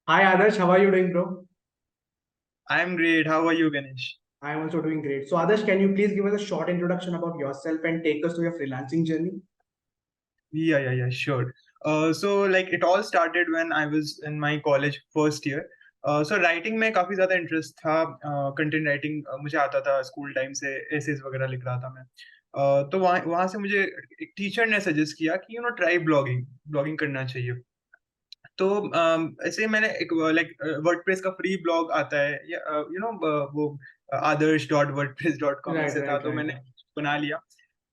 Hi Adarsh, how are you doing, bro? I'm great. How are you, Ganesh? I am also doing great. So Adarsh, can you please give us a short introduction about yourself and take us through your freelancing journey? Yeah, sure. So it all started when I was in my college first year. So writing में काफी ज्यादा interest था. Content writing मुझे आता था school time से. Essays वगैरह लिख रहा था मैं. तो वहाँ वहाँ से मुझे एक टीचर ने सजेस्ट किया कि ट्राई ब्लॉगिंग. ब्लॉगिंग करना चाहिए. तो ऐसे मैंने एक वर्डप्रेस का फ्री ब्लॉग आता है या वो आदर्श.wordpress.com Right, ऐसे था, right, तो right, मैंने right. बना लिया.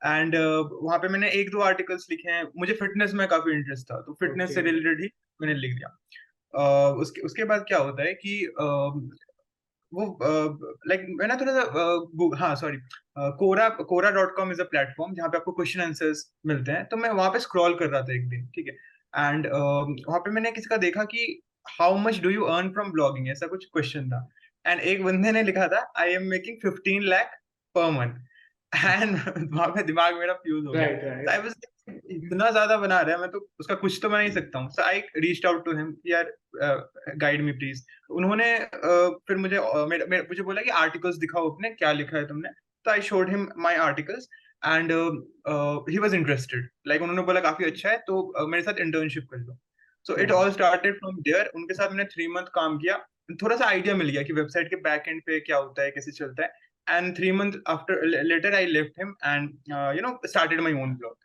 एंड वहां पे मैंने एक दो आर्टिकल्स लिखे हैं. मुझे फिटनेस में काफी इंटरेस्ट था, तो फिटनेस से Okay. रिलेटेड ही मैंने लिख दिया. उसके उसके बाद क्या होता है कि वो मैं ना थोड़ा सा हाँ सॉरी, कोरा.com इज अ प्लेटफॉर्म जहाँ पे आपको क्वेश्चन आंसर्स मिलते हैं. तो मैं वहां पे स्क्रॉल कर रहा था एक दिन, ठीक है. एंड वहां पे मैंने किसी का देखा कि how much do you earn from blogging, ऐसा कुछ क्वेश्चन था. एंड एक बंदे ने लिखा था I am making 15 lakh per month. And वहां पे दिमाग मेरा फ्यूज हो गया. Right, तो आई right. वाज, इतना ज्यादा बना रहा है, मैं तो उसका कुछ तो बना ही सकता हूँ. So I reached out to him, यार गाइड मी प्लीज. उन्होंने फिर मुझे बोला कि आर्टिकल्स दिखाओ अपने, क्या लिखा है तुमने. तो I showed him my articles. And he was interested. Like उन्होंने बोला काफी अच्छा है, तो मेरे साथ इंटर्नशिप कर लो. So it Right. All started from there. उनके साथ मैंने 3 मंथ काम किया. थोड़ा सा आइडिया मिल गया कि वेबसाइट के बैक एंड पे क्या होता है, कैसे चलता है. And 3 month after later I left him and started my own blog.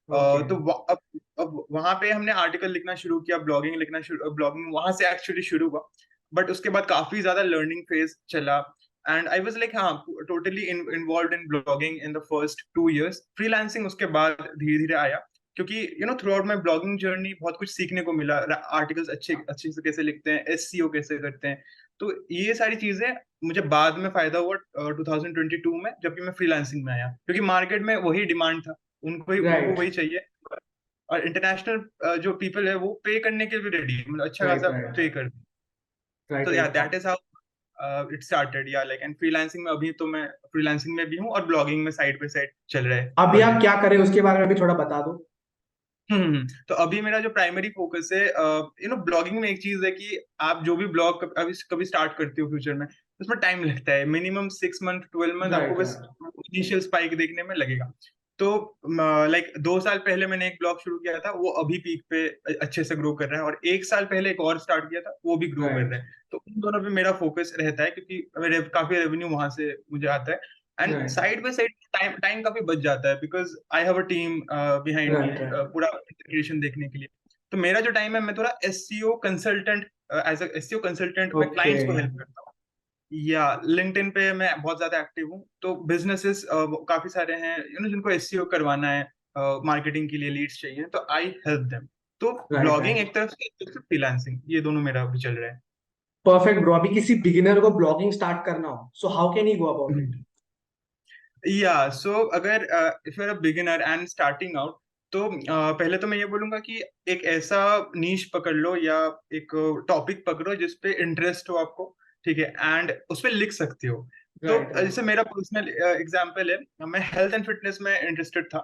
Okay. तो अब वहां पे हमने आर्टिकल लिखना शुरू किया, ब्लॉगिंग लिखना शुरू, ब्लॉगिंग वहां से एक्चुअली शुरू हुआ. बट उसके बाद काफी ज्यादा लर्निंग फेज चला. एंड आई वाज लाइक हाँ, totally involve in blogging in the first 2 years. Freelancing उसके बाद धीरे धीरे आया, क्योंकि through out my blogging journey बहुत कुछ सीखने को मिला. आर्टिकल्स अच्छे अच्छे से कैसे लिखते हैं, एसईओ कैसे करते हैं. तो ये सारी चीजें मुझे बाद में फायदा हुआ 2022 में, जबकि मैं फ्रीलांसिंग में आया, क्योंकि मार्केट में वही डिमांड था. उनको Right. वही चाहिए. और इंटरनेशनल जो पीपल है वो पे करने के लिए रेडी, मतलब अच्छा Right, खासा right. पे कर. Right, तो या right. That is how it started. या लाइक एंड फ्रीलांसिंग में अभी तो मैं फ्रीलांसिंग में भी हूँ, और ब्लॉगिंग में साइड बाय साइड चल रहा है अभी आप प्रोजेक्ट. क्या करें उसके बारे में भी थोड़ा बता दो. तो अभी मेरा जो प्राइमरी फोकस है, ब्लॉगिंग में एक चीज है कि आप जो भी ब्लॉग अभी कभी स्टार्ट करते हो फ्यूचर में, उसमें टाइम लगता है. मिनिमम 6 मंथ 12 मंथ आपको Right, बस right. इनिशियल स्पाइक देखने में लगेगा. तो लाइक 2 साल पहले मैंने एक ब्लॉग शुरू किया था, वो अभी पीक पे अच्छे से ग्रो कर रहा है. और 1 साल पहले एक और स्टार्ट किया था, वो भी ग्रो कर Right. रहा है. तो उन दोनों पे मेरा फोकस रहता है, क्योंकि काफी रेवेन्यू वहां से मुझे आता है. And Right. Side by side time time काफी बच जाता है, because I have a team behind me Right, right. पूरा इंटीग्रेशन देखने के लिए. तो मेरा जो टाइम है, मैं थोड़ा SEO consultant, as a SEO consultant मैं क्लाइंट्स को Okay. हेल्प करता हूँ. या लिंक्डइन पे मैं बहुत ज्यादा एक्टिव हूँ. तो बिजनेसेस काफी सारे हैं जिनको एससीओ करवाना है, मार्केटिंग के लिए लीड्स चाहिए, तो आई हेल्प देम. तो Right, ब्लॉगिंग right. एक तरफ से, एक तरफ से फ्रीलांसिंग, ये दोनों मेरा अभी चल रहा Perfect, bro. अभी किसी बिगिनर को ब्लॉगिंग स्टार्ट करना हो, so how can he go about है. it? या सो अगर if you are a beginner and starting out, तो पहले तो मैं ये बोलूंगा कि एक ऐसा नीश पकड़ लो, या एक टॉपिक पकड़ो जिस पे इंटरेस्ट हो आपको, ठीक है, एंड उस पे लिख सकते हो. तो Right, right. जैसे मेरा पर्सनल एग्जांपल है, मैं हेल्थ एंड फिटनेस में इंटरेस्टेड था.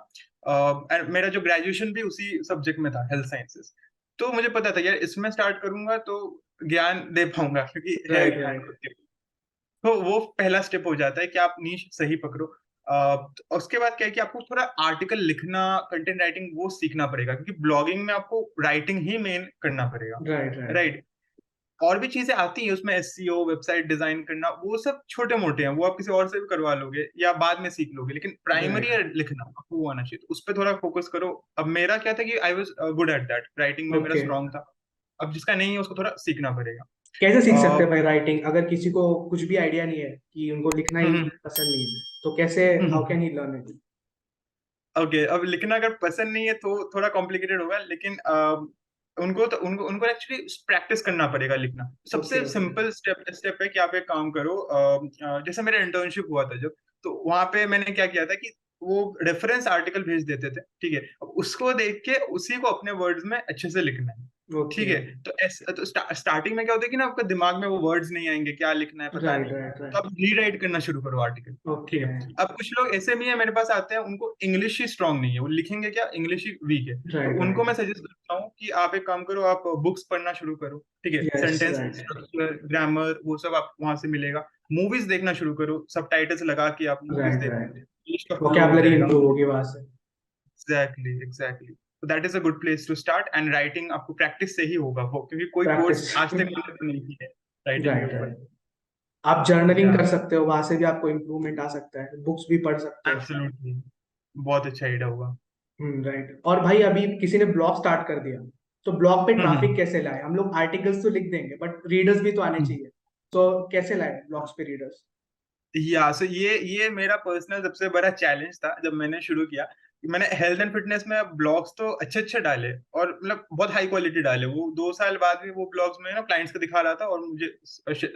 एंड मेरा जो ग्रेजुएशन भी उसी सब्जेक्ट में था, हेल्थ साइंसेस. तो मुझे पता था यार, इसमें स्टार्ट करूंगा तो ज्ञान दे पाऊंगा, क्योंकि है Right, ज्ञान right. खुद के. तो वो पहला स्टेप हो जाता है कि आप नीश सही पकड़ो. उसके बाद क्या है कि आपको थोड़ा आर्टिकल लिखना, कंटेंट राइटिंग वो सीखना पड़ेगा, क्योंकि ब्लॉगिंग में आपको राइटिंग ही मेन करना पड़ेगा. Right, right. राइट. और भी चीजें आती हैं उसमें, एसईओ, वेबसाइट डिजाइन करना, वो सब छोटे मोटे हैं, वो आप किसी और से भी करवा लोगे या बाद में सीख लोगे. लेकिन Right. प्राइमरी लिखना आपको वो आना चाहिए, तो उस पर थोड़ा फोकस करो. अब मेरा क्या था कि I was good at that, writing में मेरा Okay. स्ट्रांग था. अब जिसका नहीं है उसको थोड़ा सीखना पड़ेगा. कैसे सीख सकते अह, हैं भाई राइटिंग, अगर किसी को कुछ भी आइडिया नहीं है, कि उनको लिखना ही हम्म, पसंद नहीं है, तो कैसे, how hmm. Can he learn it? Okay, अब लिखना अगर पसंद नहीं है तो थोड़ा कॉम्प्लिकेटेड होगा, लेकिन उनको उनको एक्चुअली प्रैक्टिस करना पड़ेगा लिखना. ओके, सबसे ओके. सिंपल स्टेप स्टेप है कि आप एक काम करो. जैसे मेरा इंटर्नशिप हुआ था जब, तो वहां पे मैंने क्या किया था कि वो रेफरेंस आर्टिकल भेज देते थे, ठीक है. अब उसको देख के उसी को अपने वर्ड्स में अच्छे से लिखना है. ठीक ओके। है। तो स्टार्टिंग में क्या होता है कि ना आपका दिमाग में वो वर्ड्स नहीं आएंगे, क्या लिखना है पता राइट नहीं, राइट तो राइट। आप रीराइट करना शुरू करो आर्टिकल। ठीक ओके। है। अब कुछ लोग ऐसे भी है मेरे पास आते हैं, उनको इंग्लिश ही स्ट्रांग नहीं है, वो लिखेंगे क्या, इंग्लिश ही वीक है, तो राइट उनको राइट। मैं सजेस्ट करता हूँ कि आप एक काम करो, आप बुक्स पढ़ना शुरू करो। ठीक है। Yes sentence right. Structure, grammar, वो सब आप वहां से मिलेगा। मूवीज देखना शुरू करो, सबटाइटल्स लगा के आप मूवीज राइट देखो, राइट। इंग्लिश का फ्लो हो वोकैबुलरी जाएगा। इंप्रूव होगी वहां से। Exactly exactly. तो that is a good place to start, and writing आपको प्रैक्टिस से ही होगा वो, क्योंकि कोई कोर्स प्रैक्टिस। आज तक मैंने तो नहीं की है राइटिंग के राइट ऊपर। राइट। आप जर्नलिंग या कर सकते हो, वहां से भी आपको इम्प्रूवमेंट आ सकता है, बुक्स भी पढ़ सकते हो। एब्सोल्युटली, बहुत अच्छा आइडिया होगा। राइट। और भाई अभी किसी ने ब्लॉग स्टार्ट कर दिया, तो ब्लॉग पे ट्रैफिक हम्म कैसे लाए? हम लोग आर्टिकल्स तो लिख देंगे बट रीडर्स भी तो आने हम्म। चाहिए। तो कैसे लाए ब्लॉग्स पे रीडर्स? या सो ये मेरा पर्सनल सबसे बड़ा चैलेंज था जब मैंने शुरू किया। मैंने हेल्थ एंड फिटनेस में ब्लॉग्स तो अच्छे अच्छे डाले, और मतलब बहुत हाई क्वालिटी डाले, वो 2 साल बाद भी वो ब्लॉग्स में ना क्लाइंट्स को दिखा रहा था और मुझे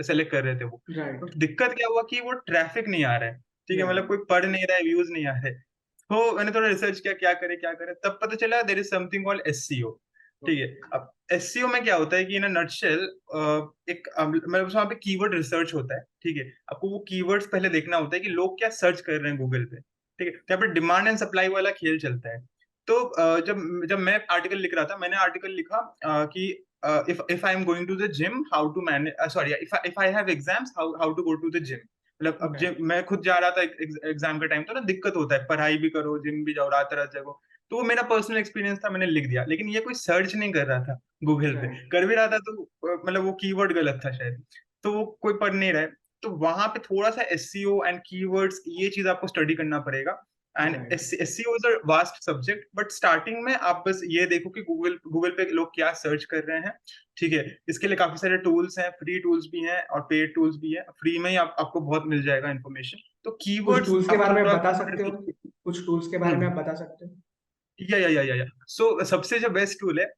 सेलेक्ट कर रहे थे वो। राइट तो दिक्कत क्या हुआ कि वो ट्रैफिक नहीं आ रहा है। ठीक है, मतलब राइट। कोई पढ़ नहीं रहा है, व्यूज नहीं आ रहे। तो मैंने थोड़ा रिसर्च किया, क्या करे क्या करे, तब पता चला there is something called SEO. ठीक है। अब एससीओ में क्या होता है कि इन अ नटशेल, एक मतलब वहाँ पे कीवर्ड रिसर्च होता है। ठीक है। आपको वो कीवर्ड्स पहले देखना होता है कि लोग क्या सर्च कर रहे हैं गूगल पे। ठीक है। तो यहाँ पे डिमांड एंड सप्लाई वाला खेल चलता है। तो जब जब मैं आर्टिकल लिख रहा था, मैंने आर्टिकल लिखा कि if I am going to the gym, how to manage, sorry, if I have exams, how to go to the gym। मतलब अब जिम मैं खुद जा रहा था एग्जाम के टाइम, तो ना दिक्कत होता है, पढ़ाई भी करो, जिम भी जाओ, रात रात जगो। तो वो मेरा पर्सनल एक्सपीरियंस था, मैंने लिख दिया, लेकिन ये कोई सर्च नहीं कर रहा था गूगल पे, राइट कर भी रहा था तो मतलब वो कीवर्ड गलत था शायद, तो वो कोई पढ़ नहीं रहा है। तो वहां पे थोड़ा सा एससीओ एंड कीवर्ड्स, ये चीज आपको स्टडी करना पड़ेगा। And right. SCO is a vast subject, but starting में आप बस ये देखो कि गूगल गूगल पे लोग क्या सर्च कर रहे हैं। ठीक है। इसके लिए काफी सारे टूल्स हैं, फ्री टूल्स भी हैं और पेड टूल्स भी हैं। फ्री में ही आपको बहुत मिल जाएगा इन्फॉर्मेशन। तो कुछ कीवर्ड्स टूल्स के आपको बारे में आप थोड़ा बता सकते हो? कुछ टूल्स के बारे में हम्म आप बता सकते हो? या सो सबसे जो बेस्ट टूल है,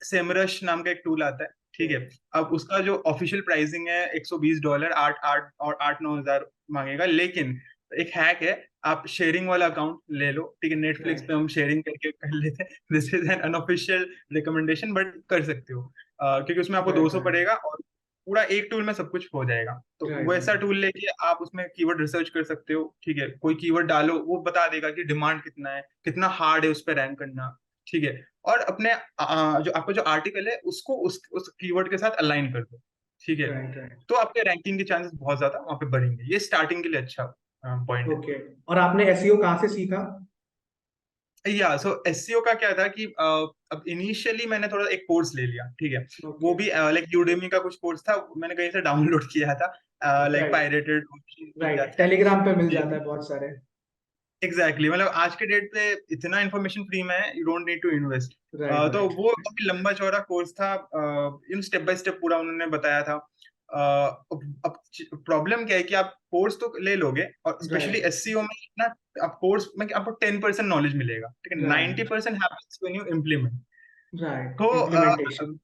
सेमरश नाम का एक टूल आता है। ठीक है। अब उसका जो ऑफिशियल प्राइसिंग है $120, 8-9 हज़ार मांगेगा, लेकिन एक हैक है, आप शेयरिंग वाला अकाउंट ले लो। ठीक है। नेटफ्लिक्स पे राइट हम शेयरिंग करके कर लेते हैं, this is an unofficial recommendation, but कर सकते हो। क्योंकि उसमें आपको राइट 200 राइट पड़ेगा और पूरा एक टूल में सब कुछ हो जाएगा। तो राइट वैसा राइट। टूल लेके आप उसमें कीवर्ड रिसर्च कर सकते हो। ठीक है। कोई कीवर्ड डालो, वो बता देगा कि डिमांड कितना है, कितना हार्ड है उस पर रैंक करना। ठीक है। और अपने जो आपका जो आर्टिकल है उसको उस कीवर्ड के साथ अलाइन कर दो। ठीक है। Right right. तो आपके रैंकिंग के चांसेस बहुत ज्यादा वहां पे बढ़ेंगे। ये स्टार्टिंग के लिए अच्छा पॉइंट है। ओके। और आपने एसईओ कहाँ से सीखा? या सो एससीओ का क्या था कि अब इनिशियली मैंने थोड़ा एक कोर्स ले लिया। ठीक है। वो ओके। भी लाइक यूडेमी का कुछ कोर्स था, मैंने कहीं से डाउनलोड किया था, लाइक राइट पायरेटेड मिल राइट। जाता है। टेलीग्राम पे मिल जाता है बहुत सारे। एग्जैक्टली, मतलब आज के डेट पे इतना इन्फॉर्मेशन फ्री में है, you don't need to invest. Right तो राइट वो काफी लंबा चौड़ा कोर्स था, इन स्टेप बाय स्टेप पूरा उन्होंने बताया था। अब प्रॉब्लम क्या है कि आप कोर्स तो ले लोगे, और स्पेशली राइट एससीओ में ना, आप कोर्स में आपको 10% नॉलेज मिलेगा। ठीक है। Right 90% happens when you implement. Right. तो इम्प्लीमेंटेशन।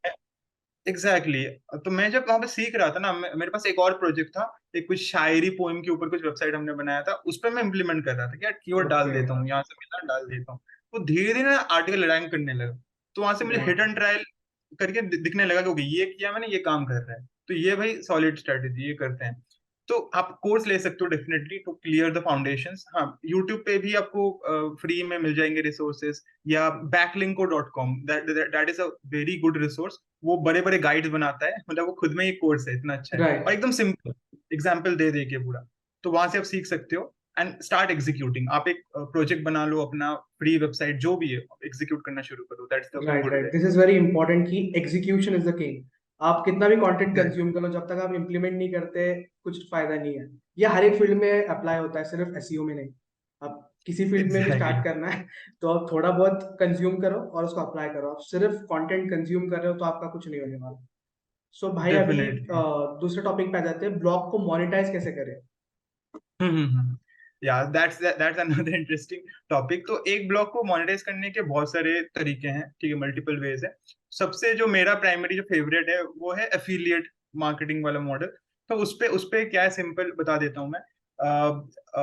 एग्जैक्टली तो मैं जब वहां पे सीख रहा था ना, मेरे पास एक और प्रोजेक्ट था, एक कुछ शायरी पोएम के ऊपर कुछ वेबसाइट हमने बनाया था, उस पर मैं इम्प्लीमेंट कर रहा था कि यार कीवर्ड डाल ओके। देता हूँ, यहाँ से मिला डाल देता हूँ। तो धीरे धीरे आर्टिकल रैंक करने लगा। तो वहां से मुझे हिट राइट एंड ट्रायल करके दिखने लगा कि ओके, ये किया मैंने, ये काम कर रहा है, तो ये भाई सॉलिड स्ट्रेटेजी, ये करते हैं। तो आप कोर्स ले सकते हो definitely to clear the foundations. हाँ, यूट्यूब पे भी आपको फ्री में मिल जाएंगे रिसोर्सेज, या backlinko.com, that is a very good resource. वो बड़े बड़े गाइड्स बनाता है, मतलब वो खुद में ही कोर्स है, इतना अच्छा है और राइट। एकदम सिंपल, एग्जाम्पल दे दे के पूरा। तो वहां से आप सीख सकते हो एंड स्टार्ट एग्जीक्यूटिंग। आप एक प्रोजेक्ट बना लो अपना, फ्री वेबसाइट जो भी है, एग्जीक्यूट करना शुरू करो, that's the right good right. Way. This is very important कि एग्जीक्यूशन इज द किंग। आप कितना भी कंटेंट कंज्यूम कर लो, जब तक आप इम्प्लीमेंट नहीं करते कुछ फायदा नहीं है। ये हर एक फील्ड में अप्लाई होता है, सिर्फ एसईओ में नहीं। आप किसी फील्ड में भी एग्जैक्टली। स्टार्ट करना है तो आप थोड़ा बहुत कंज्यूम करो और उसको अप्लाई करो। आप सिर्फ कंटेंट कंज्यूम कर रहे हो तो आपका कुछ नहीं होने वाला। सो भाई अभी डेफिनेटली। दूसरे टॉपिक पे आ जाते हैं, ब्लॉग को मोनेटाइज कैसे करें? या दैट्स अनदर इंटरेस्टिंग टॉपिक। तो एक ब्लॉग को मोनेटाइज करने के बहुत सारे तरीके हैं। ठीक है। मल्टीपल वेज है। सबसे जो मेरा प्राइमरी जो फेवरेट है वो है एफिलिएट मार्केटिंग वाला मॉडल। तो उस पे क्या है, सिंपल बता देता हूँ मैं।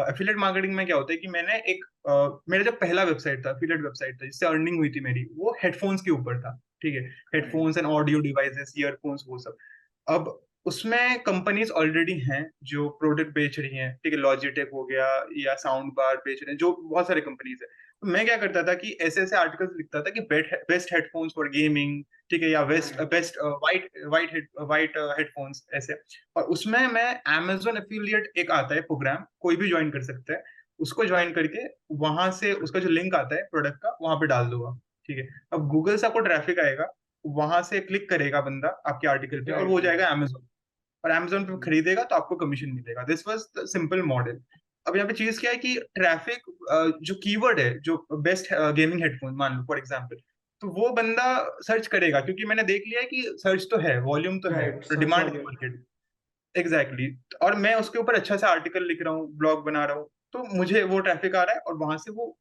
एफिलिएट मार्केटिंग में क्या होता है कि मैंने मेरा जो पहला वेबसाइट था, एफिलिएट वेबसाइट था जिससे अर्निंग हुई थी मेरी, वो हेडफोन्स के ऊपर था। ठीक है, right headphones and audio devices, earphones, वो सब। अब उसमें कंपनीज ऑलरेडी हैं जो प्रोडक्ट बेच रही हैं, ठीक है, लॉजिटेक हो गया, या साउंड बार बेच रहे हैं, जो बहुत सारे कंपनीज है। तो मैं क्या करता था कि ऐसे ऐसे आर्टिकल्स लिखता था कि बेस्ट हेडफोन्स फॉर गेमिंग, ठीक है, या best right best white headphones, ऐसे। और उसमें मैं Amazon एफिलिएट, एक आता है प्रोग्राम, कोई भी ज्वाइन कर सकता है, उसको ज्वाइन करके वहां से उसका जो लिंक आता है प्रोडक्ट का, वहां पे डाल दूंगा, ठीक है। अब गूगल से आपको ट्रैफिक आएगा, वहां से क्लिक करेगा बंदा आपके आर्टिकल पे, और वो राइट जाएगा Amazon, और Amazon पे खरीदेगा तो आपको कमीशन मिलेगा। This was the simple model. अब यहाँ पे चीज क्या है कि ट्रैफिक, जो कीवर्ड है, जो बेस्ट गेमिंग हेडफोन मान लो फॉर एग्जांपल, तो वो बंदा सर्च करेगा, क्योंकि मैंने देख लिया है कि सर्च तो है, वॉल्यूम तो है, राइट तो सर्च डिमांड है वॉल्यूम मार्केट। Exactly exactly। और मैं उसके ऊपर अच्छा सा आर्टिकल लिख रहा हूँ, ब्लॉग बना रहा हूँ, तो मुझे वो ट्रैफिक आ रहा है, और वहां से वो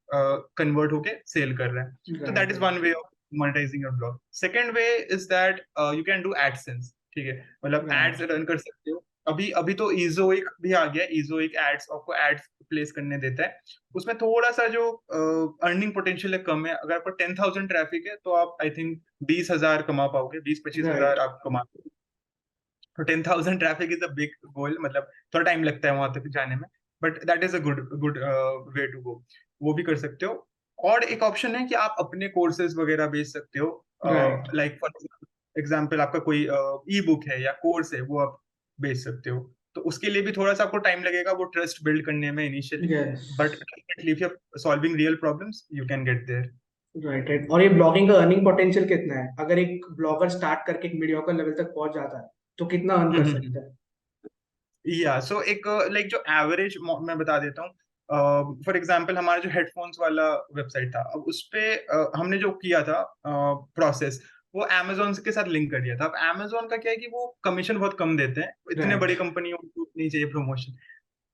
कन्वर्ट होके सेल कर रहा है। तो that right is right one way of monetising your blog. Second way is that you can do AdSense, ठीक है, मतलब एड्स राइट रन कर सकते हो। अभी अभी तो इजोइक भी आ गया, इजोइक एड्स, आपको एड्स प्लेस करने देता है। उसमें थोड़ा सा जो अर्निंग पोटेंशियल है कम है। अगर आपको 10,000 ट्रैफिक है तो आप आई थिंक 20,000 कमा पाओगे, 20-25,000 राइट आप कमा। तो 10,000 traffic is a big goal, मतलब थोड़ा टाइम लगता है वहां तक जाने में, but that is a good good way to go. वो भी कर सकते हो। और एक ऑप्शन है कि आप अपने कोर्सेज वगैरह बेच सकते हो। राइट लाइक फॉर एग्जाम्पल, आपका कोई ई बुक है या कोर्स है, वो आप बेच सकते हो। तो उसके लिए भी थोड़ा सा आपको टाइम लगेगा वो ट्रस्ट बिल्ड करने में initially, yes but definitely if you are solving real problems you can get there. Right right. और ये ब्लॉगिंग का अर्निंग पोटेंशियल कितना है? अगर एक ब्लॉगर स्टार्ट करके एक मीडियोकर लेवल तक पहुंच जाता है तो कितना अर्न कर सकता है? या सो एक लाइक जो एवरेज मैं बता देता हूँ। फॉर एग्जांपल, हमारा जो हेडफोन्स वाला वेबसाइट था, अब उस पे हमने जो किया था प्रोसेस, वो अमेजोन के साथ लिंक कर दिया था। अब अमेजोन का क्या है कि वो कमीशन बहुत कम देते हैं, इतने राइट बड़ी कंपनियों को नहीं चाहिए प्रमोशन।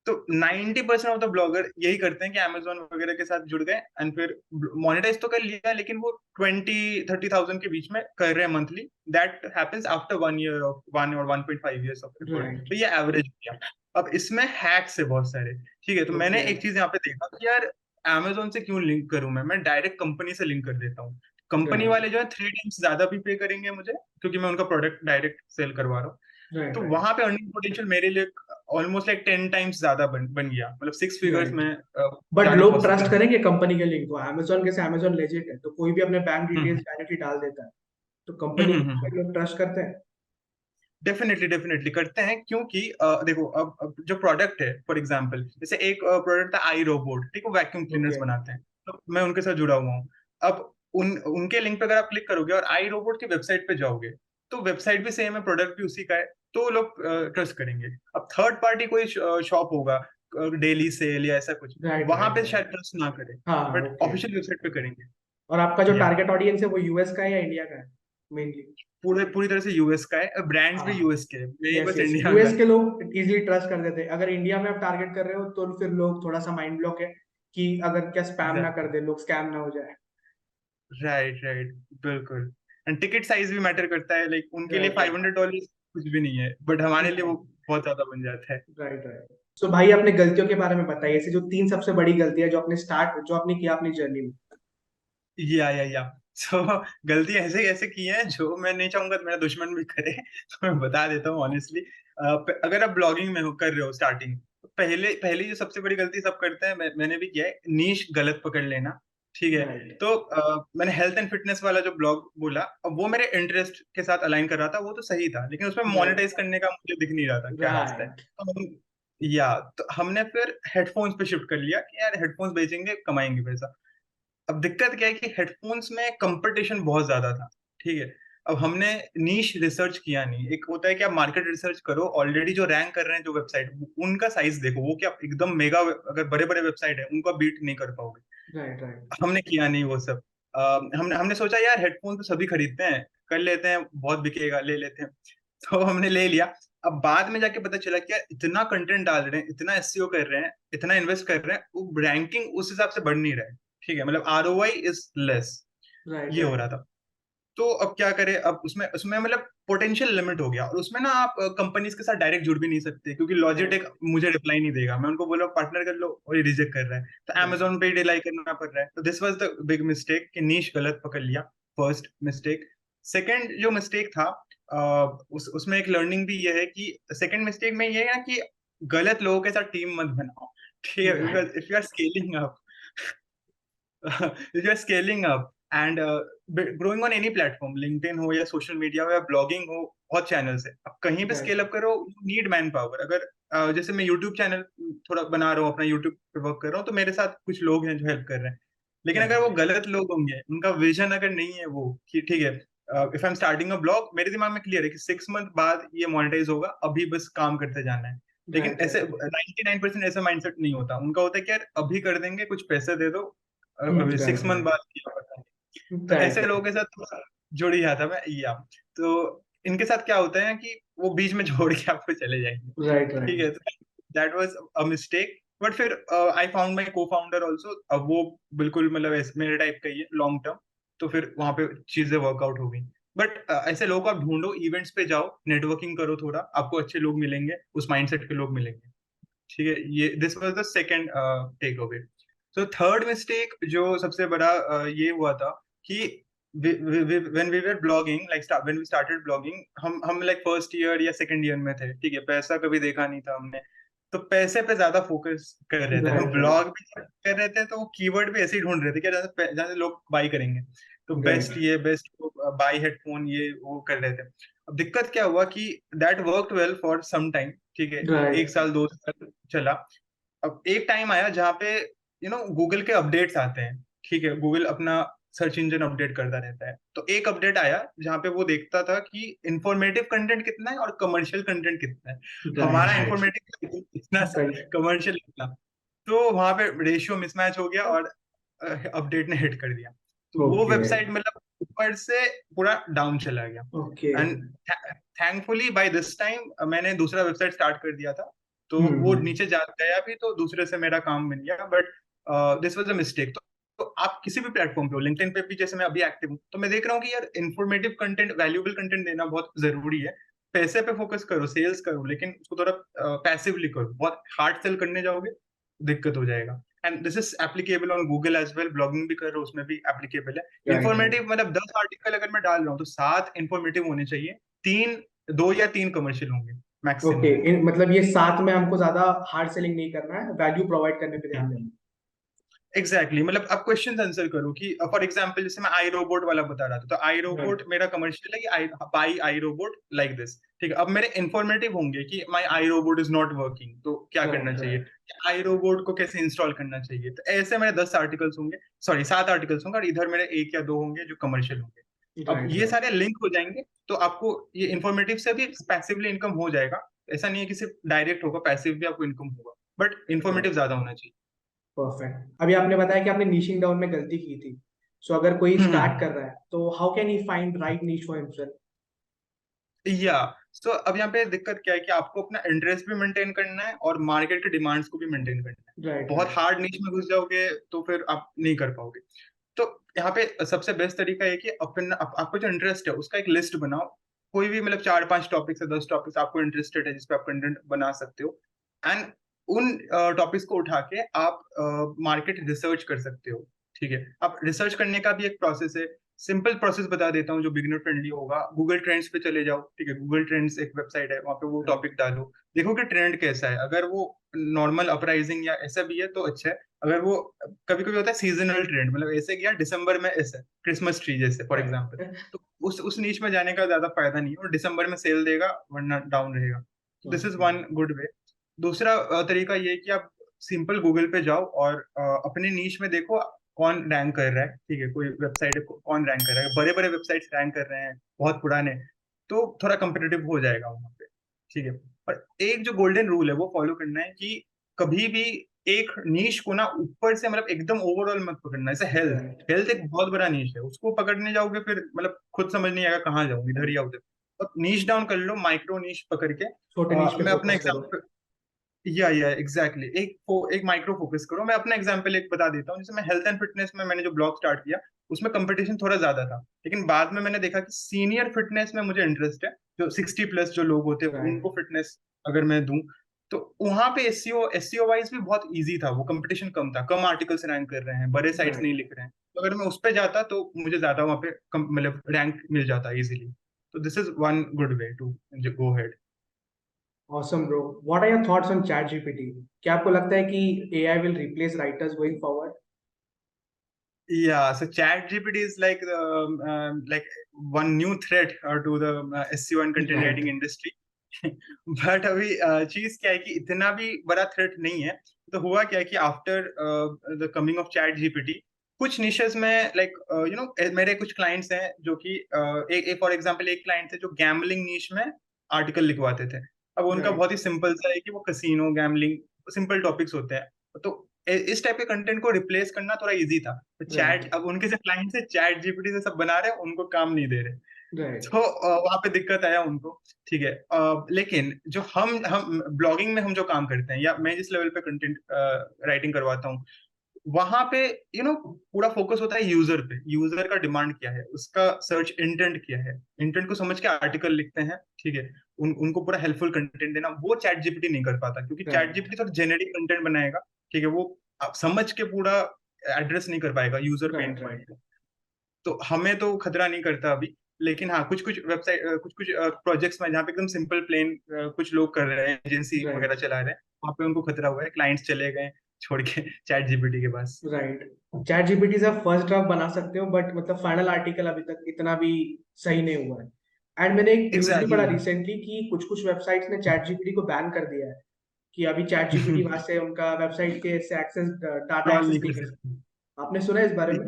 तो 90% ऑफ द ब्लॉगर यही करते हैं कि अमेजोन वगैरह के साथ जुड़ गए, एंड फिर मोनेटाइज तो कर लिया, लेकिन वो 20-30,000 के बीच में कर रहे हैं monthly. That happens after 1 year of 1 और 1.5 ईयर्स ऑफ एफर्ट। राइट तो ये एवरेज किया। अब इसमें हैक्स है बहुत सारे, ठीक है। तो मैंने ओके एक चीज यहाँ पे देखा कि यार, अमेजोन से क्यों लिंक करूं, मैं डायरेक्ट कंपनी से लिंक कर देता हूँ। कंपनी राइट वाले जो है 3 टाइम्स ज्यादा भी पे करेंगे मुझे, क्योंकि मैं उनका प्रोडक्ट डायरेक्ट सेल करवा रहा हूँ। राइट तो राइट वहां पे अर्निंग पोटेंशियल मेरे लिए ऑलमोस्ट लाइक 10 टाइम्स ज्यादा बन गया, मतलब 6 फिगर्स में राइट। बट जाना लोग पॉसिबल ट्रस्ट है। करेंगे कंपनी के लिंक को? अमेजोन कैसे, अमेजोन लेजिट है तो कोई भी अपने बैंक डिटेल्स हम्म डायरेक्टली डाल देता है, तो हम्म कंपनी हम्म हम्म। के लोग ट्रस्ट करते हैं? डेफिनेटली डेफिनेटली करते हैं, क्योंकि देखो, अब जो प्रोडक्ट है, फॉर एग्जांपल जैसे एक प्रोडक्ट था आई रोबोट, ठीक है, वैक्यूम क्लीनर्स ओके बनाते हैं। तो मैं उनके साथ जुड़ा हुआ हूँ। अब उनके लिंक पे अगर आप क्लिक करोगे और आई रोबोट की वेबसाइट पे जाओगे, तो वेबसाइट भी सेम है, प्रोडक्ट भी उसी का है, तो लोग ट्रस्ट करेंगे। अब थर्ड पार्टी कोई शॉप होगा, डेली सेल या ऐसा कुछ, राइट वहां राइट पे राइट। शायद ट्रस्ट ना करे, हाँ बट ओके। ऑफिशियल वेबसाइट पे करेंगे। और आपका जो या टारगेट ऑडियंस है वो यूएस का है या इंडिया का है मेनली? पूरे पूरी तरह से यूएस का है, ब्रांड्स भी हाँ यूएस के हैं, यही यस बस यस, इंडिया का यूएस है। के लोग इजीली ट्रस्ट कर देते हैं। अगर इंडिया में आप टारगेट कर रहे हो तो फिर लोग थोड़ा सा माइंड ब्लॉक है कि अगर क्या स्पैम ना कर दे, लोग स्कैम ना हो जाए। राइट राइट, बिल्कुल। एंड टिकट साइज भी मैटर करता है, लाइक उनके लिए राइट राइट $500 कुछ भी नहीं है, बट हमारे लिए वो राइट बहुत ज्यादा बन जाता है। Right right. सो भाई अपने गलतियों के बारे में बताइए, ऐसे जो तीन सबसे बड़ी गलतियां जो आपने किया अपनी जर्नी में। या सो गलती ऐसे ऐसे की है जो मैं नहीं चाहूंगा मेरा दुश्मन भी करे, तो मैं बता देता हूँ ऑनेस्टली। अगर आप ब्लॉगिंग में कर रहे हो स्टार्टिंग, तो पहले पहली जो सबसे बड़ी गलती सब करते हैं, मैंने भी किया है, नीश गलत पकड़ लेना, ठीक है। राइट तो मैंने हेल्थ एंड फिटनेस वाला जो ब्लॉग बोला, अब वो मेरे इंटरेस्ट के साथ अलाइन कर रहा था, वो तो सही था, लेकिन उसमें राइट मोनेटाइज करने का मुझे दिख नहीं रहा था क्या रास्ता है। राइट तो हमने फिर हेडफोन्स पे शिफ्ट कर लिया कि यार हेडफोन्स बेचेंगे, कमाएंगे पैसा। अब दिक्कत क्या है कि हेडफोन्स में कंपटीशन बहुत ज्यादा था, ठीक है। अब हमने नीश रिसर्च किया नहीं। एक होता है कि आप मार्केट रिसर्च करो, ऑलरेडी जो रैंक कर रहे हैं जो वेबसाइट, उनका साइज देखो, वो क्या एकदम मेगा, अगर बड़े बड़े वेबसाइट है उनको बीट नहीं कर पाओगे। राइट राइट हमने किया नहीं वो सब। हमने हमने सोचा यार हेडफोन तो सभी खरीदते हैं, कर लेते हैं, बहुत बिकेगा, ले लेते हैं। तो हमने ले लिया। अब बाद में जाके पता चला कि यार इतना कंटेंट डाल रहे हैं, इतना एसईओ कर रहे हैं, इतना इन्वेस्ट कर रहे हैं, वो रैंकिंग उस हिसाब से बढ़ नहीं रहा है, ठीक है, मतलब आरओआई इज लेस। राइट ये हो राइट रहा था। तो अब क्या करें, अब उसमें उसमें मतलब पोटेंशियल लिमिट हो गया, और उसमें ना आप कंपनीज के साथ डायरेक्ट जुड़ भी नहीं सकते, क्योंकि लॉजिटेक राइट मुझे रिप्लाई नहीं देगा, मैं उनको बोला पार्टनर कर लो और ये रिजेक्ट कर रहा है, तो राइट अमेजोन पे डिलाई करना पड़ रहा है। तो this was the big mistake कि नीश गलत पकड़ लिया, फर्स्ट मिस्टेक। सेकंड जो मिस्टेक था, उसमें एक लर्निंग भी ये है कि सेकंड मिस्टेक में ये है ना कि गलत लोगों के साथ टीम मत बनाओ, ठीक है, because if you are scaling up if you're scaling up and growing on any platform, LinkedIn हो या सोशल मीडिया हो या ब्लॉगिंग हो, बहुत चैनल्स है, अब कहीं पे स्केल अप करो, नीड मैन पावर। अगर जैसे मैं यूट्यूब चैनल थोड़ा बना रहा हूँ, अपना यूट्यूब पे वर्क कर रहा हूँ, तो मेरे साथ कुछ लोग हैं जो हेल्प कर रहे हैं, लेकिन अगर वो गलत लोग होंगे, उनका विजन अगर नहीं है वो कि ठीक है, if I am starting a blog, मेरे दिमाग में क्लियर है कि 6 मंथ बाद ये मोनेटाइज होगा, अभी बस काम करते जाना है, लेकिन ऐसे 99% ऐसा माइंडसेट नहीं होता उनका। होता है कि यार अभी कर देंगे, कुछ पैसे दे दो, अभी 6 मंथ बाद क्या पता है। तो ऐसे लोगों के साथ थोड़ा जुड़ ही जाता मैं, या तो इनके साथ क्या होता है कि वो बीच में छोड़ के आपको चले जाएंगे, राइट ठीक राइट। है, तो that was a mistake. But फिर आई फाउंड माय को फाउंडर आल्सो, अब वो बिल्कुल मतलब मेरे टाइप का ही है लॉन्ग टर्म, तो फिर वहां पे चीजें वर्कआउट हो गई। बट ऐसे लोगों को आप ढूंढो, इवेंट्स पे जाओ, नेटवर्किंग करो थोड़ा, आपको अच्छे लोग मिलेंगे, उस माइंडसेट के लोग मिलेंगे, ठीक है। ये this was the second takeaway. तो थर्ड मिस्टेक जो सबसे बड़ा ये हुआ था कि when we were blogging, like when we started blogging, हम लाइक फर्स्ट ईयर या सेकंड ईयर में थे, ठीक है, पैसा कभी देखा नहीं था हमने, तो पैसे पे ज्यादा फोकस कर रहे थे हम। राइट राइट ब्लॉग भी कर रहे थे तो वो कीवर्ड भी ऐसे ही ढूंढ रहे थे कि जहाँ से लोग बाई करेंगे, तो बेस्ट राइट ये बेस्ट बाई हेडफोन ये वो कर रहे थे। अब दिक्कत क्या हुआ कि that worked well for some time, ठीक है, एक राइट। साल 2 साल चला। अब एक टाइम आया जहाँ पे गूगल के अपडेट्स आते हैं, ठीक है, गूगल अपना सर्च इंजन अपडेट करता रहता है, तो एक अपडेट आया जहाँ पे वो देखता था कि इंफॉर्मेटिव कंटेंट कितना है और कमर्शियल कंटेंट कितना है। राइट हमारा राइट। इंफॉर्मेटिव इतना सा, राइट। कमर्शियल इतना, तो वहां पे रेशियो मिसमैच हो गया और अपडेट ने हिट कर दिया, तो वो ओके वेबसाइट मतलब ऊपर से पूरा डाउन चला गया। Okay. And thankfully by this time मैंने दूसरा वेबसाइट स्टार्ट कर दिया था, तो वो हम्म। नीचे जा गया भी, तो दूसरे से मेरा काम बन गया। But this was a mistake. तो आप किसी भी प्लेटफॉर्म पे हो, लिंक्डइन पे भी जैसे मैं अभी एक्टिव हूँ, तो मैं देख रहा हूँ कि यार इन्फॉर्मेटिव कंटेंट, वैल्यूएबल कंटेंट देना बहुत जरूरी है। पैसे पे फोकस करो, सेल्स करो, लेकिन उसको थोड़ा पैसिवली करो। बहुत हार्ड सेल करने जाओगे दिक्कत हो जाएगा। And this is applicable on Google as well, blogging भी कर रहे हो उसमें भी एप्लीकेबल है। Right right. इन्फॉर्मेटिव मतलब 10 आर्टिकल अगर मैं डाल रहा हूँ तो 7 इन्फॉर्मेटिव होने चाहिए, 2 या 3 कमर्शियल होंगे ओके, मैक्सिमम। मतलब ये साथ में हमको ज्यादा हार्ड सेलिंग नहीं करना है, वैल्यू प्रोवाइड करने पे ध्यान देना एग्जैक्टली मतलब आप क्वेश्चन आंसर करो कि फॉर एग्जांपल जैसे मैं आई रोबोट वाला बता रहा था, तो आई है। रोबोट राइट मेरा कमर्शियल है कि I buy iRobot like this, ठीक है। अब मेरे इंफॉर्मेटिव होंगे कि my iRobot is not working, तो क्या करना राइट चाहिए, राइट आई रोबोट को कैसे इंस्टॉल करना चाहिए, तो ऐसे मेरे 10 आर्टिकल्स होंगे, सॉरी 7 आर्टिकल्स होंगे, और इधर मेरे 1 या 2 होंगे जो कमर्शियल होंगे। अब राइट ये राइट। सारे लिंक हो जाएंगे, तो आपको ये इंफॉर्मेटिव से भी पैसिवली इनकम हो जाएगा। ऐसा नहीं है कि सिर्फ डायरेक्ट होगा, पैसिव भी आपको इनकम होगा, बट इंफॉर्मेटिव ज्यादा होना चाहिए। परफेक्ट। अभी आपने बताया कि आपने नीशिंग डाउन में गलती की थी, सो अगर कोई स्टार्ट हम्म। कर रहा है तो how can he find right niche for himself? या सो अब यहाँ पे दिक्कत क्या है कि आपको अपना इंटरेस्ट भी मेंटेन करना है और मार्केट के डिमांड्स को भी मेंटेन करना है। राइट बहुत राइट। हार्ड नीच में घुस जाओगे तो फिर आप नहीं कर पाओगे। तो यहाँ पे सबसे बेस्ट तरीका है कि आपको जो इंटरेस्ट है उसका एक लिस्ट बनाओ। कोई भी मतलब 4-5 टॉपिक्स या 10 टॉपिक्स आपको इंटरेस्टेड है, जिसपे आप कंटेंट बना सकते हो, एंड उन टॉपिक्स को उठा के आप मार्केट रिसर्च कर सकते हो, ठीक है। अब रिसर्च करने का भी एक प्रोसेस है, सिंपल प्रोसेस बता देता हूँ जो बिगिनर फ्रेंडली होगा। गूगल ट्रेंड्स पे चले जाओ, ठीक है, गूगल ट्रेंड्स एक वेबसाइट है, वहां पे वो टॉपिक डालो, देखो कि ट्रेंड कैसा है। अगर वो नॉर्मल अपराइजिंग या ऐसा भी है तो अच्छा है। अगर वो कभी कभी होता है सीजनल ट्रेंड, मतलब ऐसे कि यार दिसंबर में ऐसा क्रिसमस ट्री जैसे फॉर एग्जांपल, राइट। तो उस नीच में जाने का ज्यादा फायदा नहीं है, और दिसंबर में सेल देगा वरना डाउन रहेगा। This is okay. One good वे। दूसरा तरीका ये है कि आप सिंपल गूगल पे जाओ और अपने नीच में देखो कौन रैंक कर रहा है, ठीक है, कोई वेबसाइट कौन रैंक कर रहा है। बड़े बड़े वेबसाइट्स रैंक कर रहे हैं बहुत पुराने, तो थोड़ा कंपिटेटिव हो जाएगा वहां पे, ठीक है। और एक जो गोल्डन रूल है वो फॉलो करना है कि कभी भी एक नीश को ना ऊपर से मतलब एकदम ओवरऑल मत पकड़ना। जैसे हेल्थ, राइट। हेल्थ एक बहुत बड़ा नीश है, उसको पकड़ने जाओगे फिर मतलब खुद समझ नहीं आएगा कहाँ जाऊँ, इधर ही आउट। और नीश डाउन कर लो, माइक्रो नीश पकड़ के। छोटे नीच पे मैं अपना फोकस करो। एग्जांपल, या एग्जैक्टली एक माइक्रो फोकस करो। मैं अपना एग्जांपल एक बता देता हूँ। जैसे मैं हेल्थ एंड फिटनेस में मैंने जो ब्लॉग स्टार्ट किया, उसमें कंपटीशन थोड़ा ज्यादा था, लेकिन बाद में मैंने देखा कि सीनियर फिटनेस में मुझे इंटरेस्ट है। जो 60+ जो लोग होते हैं राइट। उनको फिटनेस अगर मैं दूं, तो वहां पे एसईओ वाइज भी बहुत इजी था। वो कंपटीशन कम था, कम आर्टिकल्स रैंक कर रहे हैं, बड़े साइट्स नहीं राइट। लिख रहे हैं। तो अगर मैं उस पे जाता तो मुझे ज्यादा वहां पे मतलब रैंक मिल जाता इजीली। तो this is one good way to go ahead. Awesome, bro. What are your thoughts on ChatGPT? क्या आपको लगता है कि AI will replace writers going forward? Yeah, so ChatGPT is like one new threat to the SEO and content Right. writing industry. But अभी चीज क्या है कि इतना भी बड़ा थ्रेट नहीं है। तो हुआ क्या है कि after the coming of chat GPT कुछ निशेस में लाइक यू नो मेरे कुछ क्लाइंट्स हैं जो कि एक फॉर एग्जांपल एक क्लाइंट थे जो गैम्बलिंग नीश में आर्टिकल लिखवाते थे। अब उनका Right. बहुत ही सिंपल सा है कि वो कसिनो गैम्बलिंग सिंपल टॉपिक्स होते हैं। तो इस टाइप के कंटेंट को रिप्लेस करना थोड़ा इजी था। तो Right. चैट अब उनके जो क्लाइंट्स है चैट जीपीटी से सब बना रहे हैं उनको काम नहीं दे रहे। Right. तो वहां पे दिक्कत आया उनको। ठीक है लेकिन जो हम ब्लॉगिंग में हम जो काम करते हैं या मैं जिस लेवल पे कंटेंट राइटिंग करवाता हूँ वहां पे पूरा फोकस होता है यूजर पे। यूजर का डिमांड क्या है, उसका सर्च इंटेंट क्या है, इंटेंट को समझ के आर्टिकल लिखते हैं। ठीक है उनको पूरा हेल्पफुल कंटेंट देना वो चैट जीपीटी नहीं कर पाता, क्योंकि चैट Right. जीपीटी थोड़ा जेनेरिक कंटेंट बनाएगा। ठीक है वो आप समझ के पूरा एड्रेस नहीं कर पाएगा user pain Right. Right. Point को। तो हमें तो खतरा नहीं करता अभी। लेकिन हाँ कुछ कुछ वेबसाइट कुछ कुछ प्रोजेक्ट्स में जहाँ पे एकदम सिंपल प्लेन कुछ लोग कर रहे हैं एजेंसी वगैरह Right. चला रहे हैं वहाँ पे उनको खतरा हुआ है, क्लाइंट्स चले गए छोड़ के चैट जीपीटी के पास। राइट। चैट जीपीटी से आप फर्स्ट ड्राफ्ट बना सकते हो, बट मतलब फाइनल आर्टिकल अभी तक इतना भी सही नहीं हुआ है। एंड मैंने एक न्यूज भी पढ़ा एग्जैक्टली। रिसेंटली कि कुछ कुछ वेबसाइट्स ने चैट जीपीटी को बैन कर दिया है, कि अभी चैट जीपीटी वहां से उनका वेबसाइट के से एक्सेस डाटा क्रॉल एक्सेस नहीं नहीं कर कर सकते। सकता। आपने सुना है इस बारे में?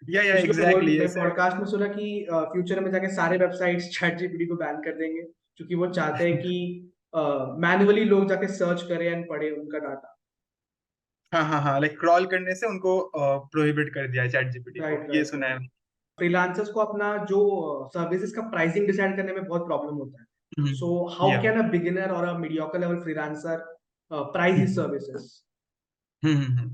या कुछ लोग बोल एग्जैक्टली मैं ऐसे। पॉडकास्ट में सुना कि फ्यूचर में जाके सारे वेबसाइट्स चैट जीपीटी को बैन कर देंगे, क्योंकि वो चाहते हैं कि मैन्युअली लोग जाके सर्च करें एंड पढ़े उनका डाटा। हाँ हाँ हाँ लाइक क्रॉल करने से उनको प्रोहिबिट कर दिया है चैट जीपीटी को, राइट ये राइट सुना है। राइट। फ्रीलांसर्स को अपना जो सर्विसेज का प्राइसिंग डिसाइड करने में बहुत प्रॉब्लम होता है। सो हाउ या कैन अ बिगिनर और a mediocre level freelancer price his services?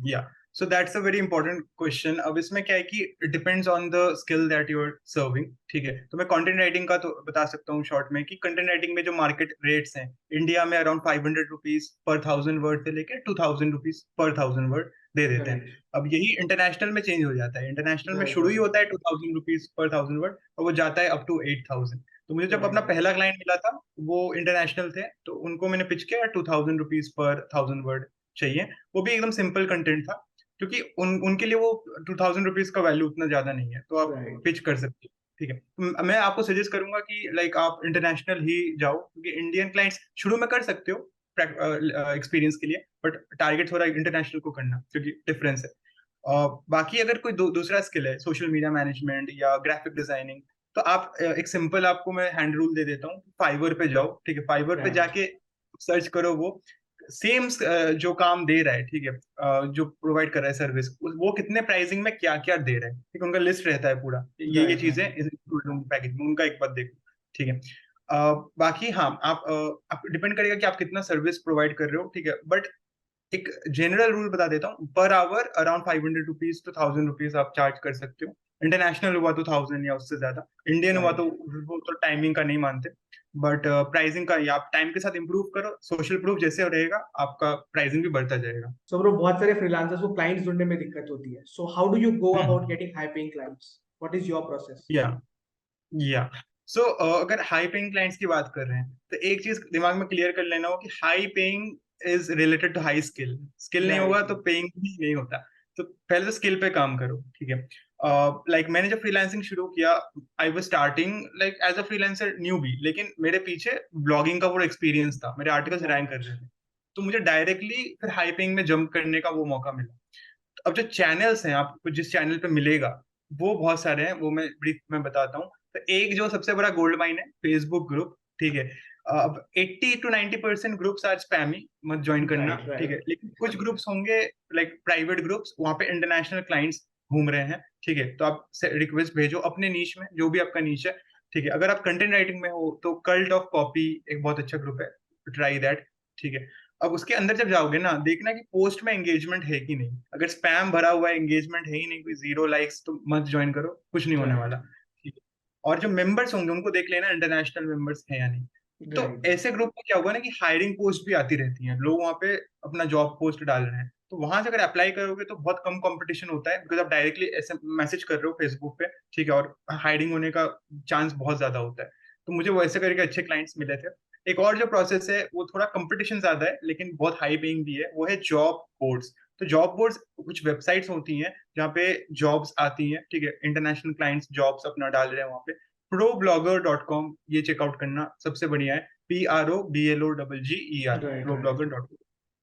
या so that's a very important question. अब इसमें क्या है कि depends on the skill that you are serving. ठीक है तो मैं कंटेंट राइटिंग का तो बता सकता हूँ शॉर्ट में कि कंटेंट राइटिंग में जो मार्केट रेट्स हैं इंडिया में अराउंड 500 रुपीज पर 1000 वर्ड से लेकर 2000 रुपीज पर 1000 वर्ड दे देते हैं। राइट अब यही इंटरनेशनल में चेंज हो जाता है। इंटरनेशनल में राइट शुरू ही राइट होता है 2000 रुपीज पर 1000 वर्ड और वो जाता है अप टू 8000। तो मुझे जब अपना राइट पहला क्लाइंट मिला था वो इंटरनेशनल थे तो उनको मैंने पिच किया 2000 रुपीज पर 1000 वर्ड चाहिए। वो भी एकदम सिंपल कंटेंट था क्योंकि उनके लिए वो 2000 रुपीज का वैल्यू उतना ज्यादा नहीं है, तो आप राइट पिच कर सकते हो। ठीक है मैं आपको सजेस्ट करूंगा कि लाइक आप इंटरनेशनल ही जाओ, क्योंकि इंडियन क्लाइंट्स शुरू में कर सकते हो एक्सपीरियंस के लिए, बट टारगेट थोड़ा इंटरनेशनल को करना क्योंकि डिफरेंस है। बाकी अगर कोई दूसरा स्किल है सोशल मीडिया मैनेजमेंट या ग्राफिक डिजाइनिंग तो आप एक सिंपल आपको मैं हैंड रूल दे देता हूँ, फाइवर पे जाओ। ठीक है फाइवर पे राइट जाके सर्च करो वो सेम जो काम दे रहा है। ठीक है जो प्रोवाइड कर रहा है सर्विस वो कितने प्राइसिंग में क्या क्या दे रहा है। ठीक है उनका लिस्ट रहता है पूरा, ये राइट चीजें राइट पैकेज में उनका एक बार देखो। ठीक है बाकी हाँ आप डिपेंड करेगा कि आप कितना सर्विस प्रोवाइड कर रहे हो। ठीक है बट एक जनरल रूल बता देता हूँ, per hour around 500 rupees to 1000 rupees आप चार्ज कर सकते हो। इंटरनेशनल हुआ तो 1000 या उससे ज्यादा, इंडियन हुआ तो राइट। वो तो टाइमिंग का नहीं मानते। बट प्राइसिंग का या आप टाइम के साथ इंप्रूव करो, सोशल प्रूफ जैसे रहेगा आपका प्राइसिंग भी बढ़ता जाएगा। सो ब्रो, बहुत सारे फ्रीलांसर्स को क्लाइंट्स ढूंढने में दिक्कत होती है। So how do you go about hmm getting high paying clients? What is your process? या या सो अगर हाई पेइंग क्लाइंट्स की बात कर रहे हैं तो एक चीज दिमाग में क्लियर कर लेना हो कि high paying is related to high skill. Skill नहीं होगा राइट तो पेइंग भी नहीं होता। तो पहले तो स्किल पे काम करो। ठीक है लाइक मैंने जब फ्रीलांसिंग शुरू किया I was starting like as a freelancer new भी, लेकिन मेरे पीछे ब्लॉगिंग का पूरा एक्सपीरियंस था, मेरे आर्टिकल्स रैंक कर राइट रहे थे। तो मुझे डायरेक्टली फिर हाई पेइंग में जंप करने का वो मौका मिला। अब जो चैनल्स हैं आपको जिस चैनल पे मिलेगा वो बहुत सारे हैं, वो मैं ब्रीफ में बताता हूँ। तो एक जो सबसे बड़ा गोल्ड माइन है फेसबुक ग्रुप। ठीक है अब 80 to 90% ग्रुप्स आज स्पैमी, मत ज्वाइन करना। राइट ठीक है राइट लेकिन कुछ ग्रुप्स होंगे लाइक प्राइवेट ग्रुप्स, वहां पे इंटरनेशनल क्लाइंट्स घूम रहे हैं। ठीक है तो आप रिक्वेस्ट भेजो अपने नीश में जो भी आपका नीच है। ठीक है अगर आप कंटेंट राइटिंग में हो तो कल्ट ऑफ कॉपी एक बहुत अच्छा ग्रुप है, ट्राई दैट। ठीक है अब उसके अंदर जब जाओगे ना देखना कि पोस्ट में एंगेजमेंट है कि नहीं। अगर स्पैम भरा हुआ है एंगेजमेंट है ही नहीं, कोई जीरो लाइक्स, तो मत ज्वाइन करो, कुछ नहीं होने वाला। राइट ठीक है और जो मेंबर्स होंगे उनको देख लेना इंटरनेशनल मेंबर्स हैं या नहीं। तो राइट ऐसे ग्रुप में क्या होगा ना कि हायरिंग पोस्ट भी आती रहती हैं, लोग वहां पे अपना जॉब पोस्ट डाल रहे हैं, तो वहां से अगर अप्लाई करोगे तो बहुत कम कंपटीशन होता है, बिकॉज आप डायरेक्टली ऐसे मैसेज कर रहे हो फेसबुक पे, ठीक है, और हाइडिंग होने का चांस बहुत ज्यादा होता है। तो मुझे वैसे करके अच्छे क्लाइंट्स मिले थे। एक और जो प्रोसेस है वो थोड़ा कंपटीशन ज्यादा है लेकिन बहुत हाई पेइंग भी है, वो है जॉब बोर्ड्स। तो जॉब बोर्ड्स कुछ वेबसाइट्स होती हैं जहाँ पे जॉब्स आती हैं, ठीक है, इंटरनेशनल क्लाइंट्स जॉब्स अपना डाल रहे हैं वहाँ पे। ProBlogger.com ये चेकआउट करना सबसे बढ़िया है, PROBLOGGER, राइट राइट ProBlogger.com।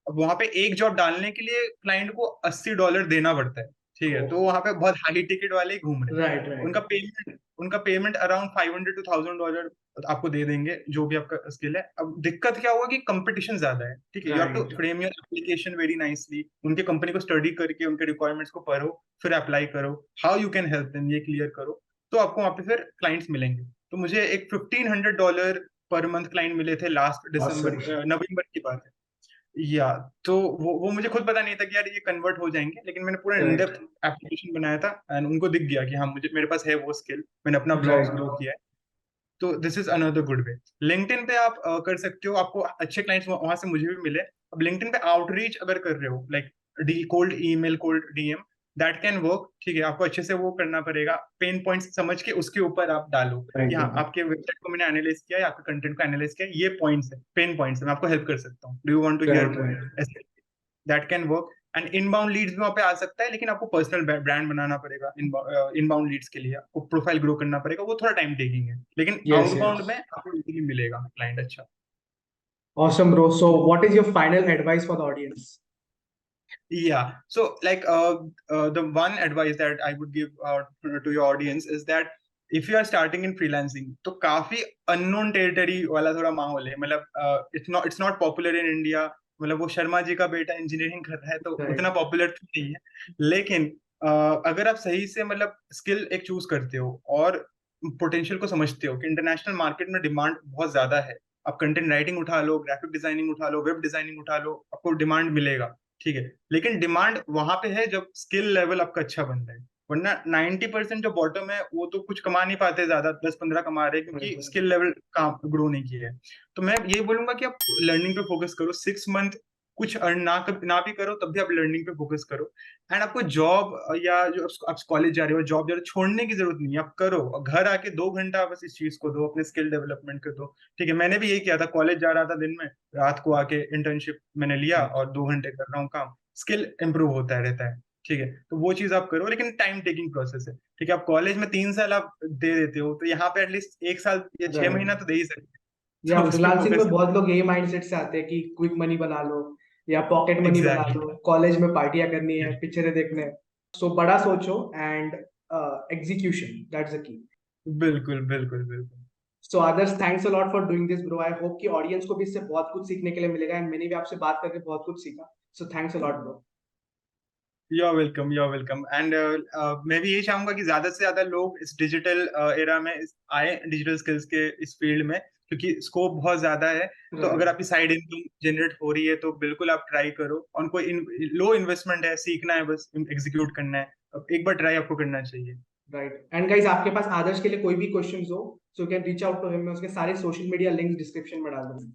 अब वहां पे एक जॉब डालने के लिए क्लाइंट को $80 देना पड़ता है, ठीक है, तो वहां पे बहुत हाई टिकट वाले ही घूम रहे हैं। राइट उनका राइट पेमेंट उनका पेमेंट अराउंड $500 to $1,000 आपको दे देंगे, जो भी आपका स्किल है। अब दिक्कत क्या होगा कि कंपटीशन ज्यादा है, ठीक है, you have to write frame your application very nicely, उनके कंपनी को स्टडी करके उनके रिक्वायरमेंट्स को पढ़ो, फिर अप्लाई करो, how you can help them ये क्लियर करो, तो आपको वहां पे फिर क्लाइंट्स मिलेंगे। तो मुझे एक $1,500 पर मंथ क्लाइंट मिले थे लास्ट ऑसम नवंबर की बात है। या तो वो मुझे खुद पता नहीं था कि यार ये कन्वर्ट हो जाएंगे, लेकिन मैंने पूरा इन राइट डेप्थ एप्लीकेशन बनाया था एंड उनको दिख गया कि हाँ मुझे मेरे पास है वो स्किल, मैंने अपना ब्लॉग्स ग्रो राइट किया है। तो this is another good way. LinkedIn पे आप कर सकते हो, आपको अच्छे क्लाइंट्स वहां से मुझे भी मिले। अब लिंक्डइन पे आउटरीच अगर कर रहे हो, like cold email, cold DM, that can work, ठीक है, आपको अच्छे से वो करना पड़ेगा, पेन पॉइंट्स समझ के उसके ऊपर आप डालो कि राइट हाँ आपके वेबसाइट को मैंने एनालाइज किया या आपके कंटेंट को एनालाइज किया, ये पॉइंट्स है, पेन पॉइंट्स है, मैं आपको हेल्प कर सकता हूँ, do you want to hear right more, right ऐसे that can work. And inbound leads भी वहां पे आ सकता है, लेकिन आपको पर्सनल ब्रांड बनाना पड़ेगा। इनबाउंड लीड्स के लिए आपको प्रोफाइल ग्रो करना पड़ेगा, वो थोड़ा टाइम टेकिंग है, लेकिन यस आउटबाउंड यस में आपको इजीली मिलेगा क्लाइंट अच्छा। awesome bro, so what is your final advice for the audience? Yeah, so like the one advice that I would give to your audience is that if you are starting in freelancing, तो काफी unknown territory वाला थोड़ा माहौल है, मतलब it's not popular in India। मतलब वो शर्मा जी का बेटा इंजीनियरिंग कर रहा है तो उतना राइट पॉपुलर तो नहीं है, लेकिन अगर आप सही से मतलब स्किल एक चूज करते हो और पोटेंशियल को समझते हो कि इंटरनेशनल मार्केट में डिमांड बहुत ज्यादा है, आप कंटेंट राइटिंग उठा लो, ग्राफिक डिजाइनिंग उठा लो, वेब डिजाइनिंग उठा लो, आपको डिमांड मिलेगा, ठीक है। लेकिन डिमांड वहां पे है जब स्किल लेवल आपका अच्छा बन रहा है, वरना 90% जो बॉटम है वो तो कुछ कमा नहीं पाते, ज्यादा 10-15 कमा रहे हैं क्योंकि राइट स्किल लेवल का ग्रो नहीं किया है। तो मैं ये बोलूंगा कि आप लर्निंग पे फोकस करो, 6 मंथ कुछ अर्न ना भी करो तब भी आप लर्निंग पे फोकस करो। एंड आपको जॉब या जो आप कॉलेज जा रहे हो, जॉब जा रहे हो, छोड़ने की जरूरत नहीं है, आप करो और घर आके 2 घंटा बस इस चीज को दो, अपने स्किल डेवलपमेंट को दो, ठीक है। मैंने भी यही किया था, कॉलेज जा रहा था दिन में, रात को आके इंटर्नशिप मैंने लिया और 2 घंटे कर रहा हूँ काम, स्किल इंप्रूव होता रहता है, ठीक है। तो वो चीज आप करो, लेकिन टाइम टेकिंग प्रोसेस है, ठीक है। आप कॉलेज में 3 साल आप दे देते हो, तो यहाँ पे एटलीस्ट 1 साल या 6 महीना राइट तो दे ही सकते हैं। या तो उस पर फ्रीलांसिंग फोकस में बहुत लोग यही माइंडसेट से आते हैं कि क्विक मनी बना लो या पॉकेट मनी बना एग्जैक्टली। लो, कॉलेज में पार्टियां करनी है, पिक्चरें देखने हैं। सो बड़ा सोचो and execution, that's the key. बिल्कुल बिल्कुल बिल्कुल। So Adarsh, thanks a lot for doing this bro. I hope कि ऑडियंस को भी इससे बहुत कुछ सीखने के लिए मिलेगा एंड मैंने भी आपसे बात करके बहुत कुछ सीखा। So thanks a lot bro. You are welcome, you are welcome. And मैं भी यही चाहूंगा कि ज्यादा से ज्यादा लोग इस डिजिटल एरा में आए, डिजिटल स्किल्स के इस फील्ड में, क्योंकि स्कोप बहुत ज्यादा है। तो अगर राइट आपकी साइड इनकम जनरेट हो रही है तो बिल्कुल आप ट्राई करो, और कोई लो इन्वेस्टमेंट है, सीखना है, बस एग्जीक्यूट करना है, अब एक बार ट्राई आपको करना चाहिए। राइट एंड गाइस, आपके पास आदर्श के लिए कोई भी क्वेश्चंस हो, so you can reach out to him. मैं उसके सारे सोशल मीडिया लिंक्स डिस्क्रिप्शन में डाल दूंगा।